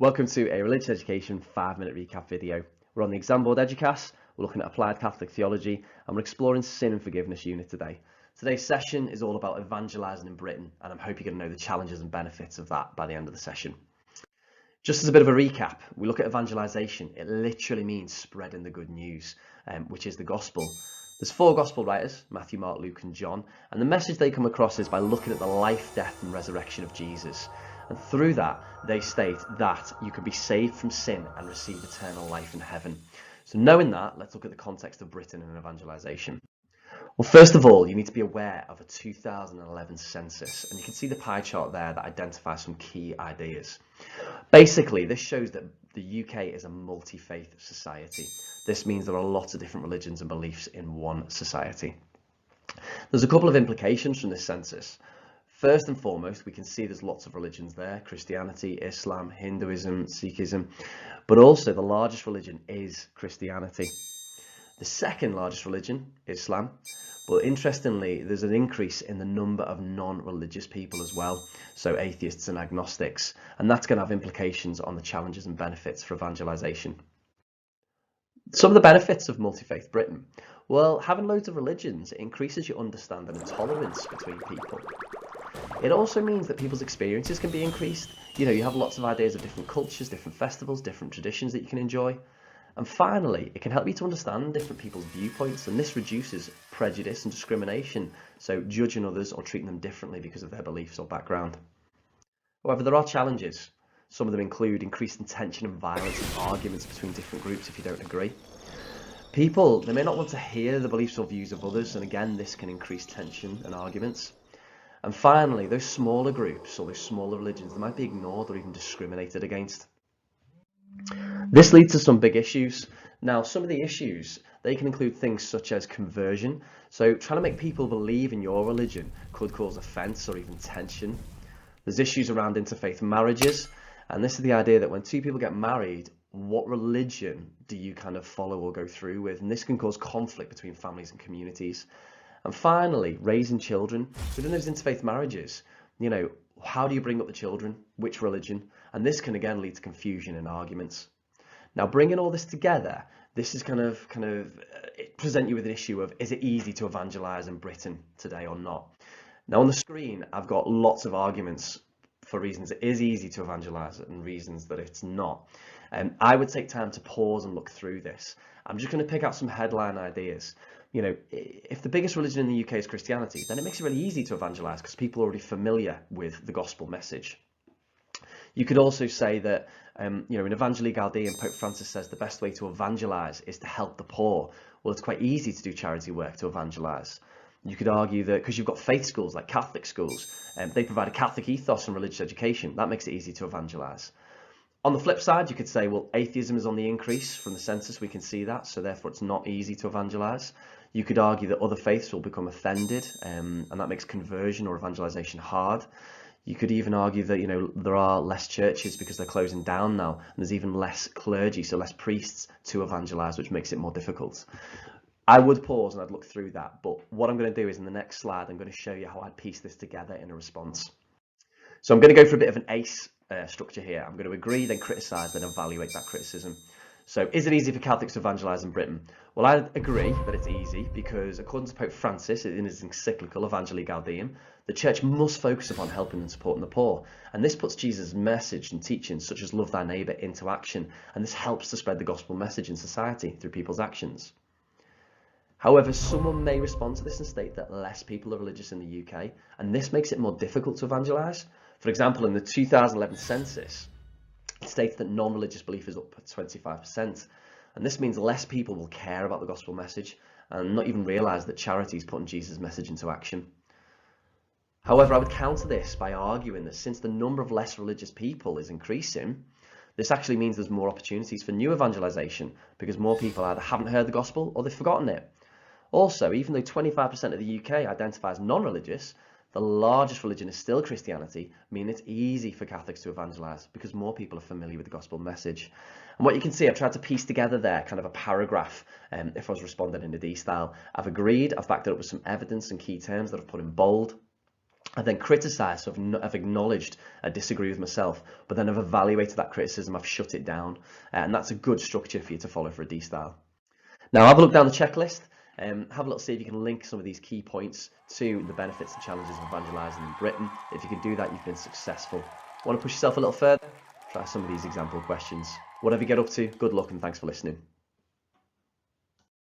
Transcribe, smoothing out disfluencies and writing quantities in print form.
Welcome to a Religious Education 5-minute recap video. We're on the exam board Eduqas, we're looking at applied Catholic theology, and we're exploring sin and forgiveness unit today. Today's session is all about evangelising in Britain, and I'm hoping you're going to know the challenges and benefits of that by the end of the session. Just as a bit of a recap, we look at evangelisation. It literally means spreading the good news, which is the gospel. There's 4 gospel writers, Matthew, Mark, Luke and John, and the message they come across is by looking at the life, death and resurrection of Jesus. And through that, they state that you can be saved from sin and receive eternal life in heaven. So knowing that, let's look at the context of Britain and evangelisation. Well, first of all, you need to be aware of a 2011 census, and you can see the pie chart there that identifies some key ideas. Basically, this shows that the UK is a multi-faith society. This means there are lots of different religions and beliefs in one society. There's a couple of implications from this census. First and foremost, we can see there's lots of religions there: Christianity, Islam, Hinduism, Sikhism, but also the largest religion is Christianity. The second largest religion, Islam, but interestingly, there's an increase in the number of non-religious people as well, so atheists and agnostics, and that's going to have implications on the challenges and benefits for evangelisation. Some of the benefits of multi-faith Britain. Well, having loads of religions increases your understanding and tolerance between people. It also means that people's experiences can be increased. You have lots of ideas of different cultures, different festivals, different traditions that you can enjoy. And finally, it can help you to understand different people's viewpoints, and this reduces prejudice and discrimination, so judging others or treating them differently because of their beliefs or background. However, there are challenges. Some of them include increasing tension and violence and arguments between different groups if you don't agree. People, they may not want to hear the beliefs or views of others, and again, this can increase tension and arguments. And finally, those smaller groups or those smaller religions, they might be ignored or even discriminated against. This leads to some big issues. Now, some of the issues, they can include things such as conversion. So trying to make people believe in your religion could cause offence or even tension. There's issues around interfaith marriages, and this is the idea that when two people get married, what religion do you kind of follow or go through with? And this can cause conflict between families and communities. And finally, raising children. Within those interfaith marriages, how do you bring up the children? Which religion? And this can again lead to confusion and arguments. Now, bringing all this together, this is kind of present you with an issue of, is it easy to evangelise in Britain today or not? Now, on the screen, I've got lots of arguments for reasons it is easy to evangelise and reasons that it's not. I would take time to pause and look through this. I'm just going to pick out some headline ideas. If the biggest religion in the UK is Christianity, then it makes it really easy to evangelise because people are already familiar with the gospel message. You could also say that, in Evangelii Gaudium, Pope Francis says the best way to evangelise is to help the poor. Well, it's quite easy to do charity work to evangelise. You could argue that because you've got faith schools like Catholic schools, they provide a Catholic ethos and religious education. That makes it easy to evangelise. On the flip side, you could say, well, atheism is on the increase from the census. We can see that, so therefore it's not easy to evangelise. You could argue that other faiths will become offended, and that makes conversion or evangelisation hard. You could even argue that, there are less churches because they're closing down now, and there's even less clergy, so less priests to evangelise, which makes it more difficult. I would pause and I'd look through that, but what I'm going to do is in the next slide, I'm going to show you how I'd piece this together in a response. So I'm going to go for a bit of an ACE structure here. I'm going to agree, then criticise, then evaluate that criticism. So is it easy for Catholics to evangelise in Britain? Well, I agree that it's easy because according to Pope Francis in his encyclical Evangelii Gaudium, the church must focus upon helping and supporting the poor. And this puts Jesus' message and teachings such as love thy neighbour into action. And this helps to spread the gospel message in society through people's actions. However, someone may respond to this and state that less people are religious in the UK, and this makes it more difficult to evangelise. For example, in the 2011 census, it states that non-religious belief is up at 25%, and this means less people will care about the gospel message and not even realise that charity is putting Jesus' message into action. However, I would counter this by arguing that since the number of less religious people is increasing, this actually means there's more opportunities for new evangelisation because more people either haven't heard the gospel or they've forgotten it. Also, even though 25% of the UK identify as non-religious, the largest religion is still Christianity, meaning it's easy for Catholics to evangelise because more people are familiar with the gospel message. And what you can see, I've tried to piece together there kind of a paragraph if I was responding in a D style. I've agreed, I've backed it up with some evidence and key terms that I've put in bold. I've then criticised, so I've acknowledged I disagree with myself, but then I've evaluated that criticism, I've shut it down, and that's a good structure for you to follow for a D style. Now have a look down the checklist, have a look, see if you can link some of these key points to the benefits and challenges of evangelising in Britain. If you can do that, you've been successful. Want to push yourself a little further? Try some of these example questions. Whatever you get up to, good luck and thanks for listening.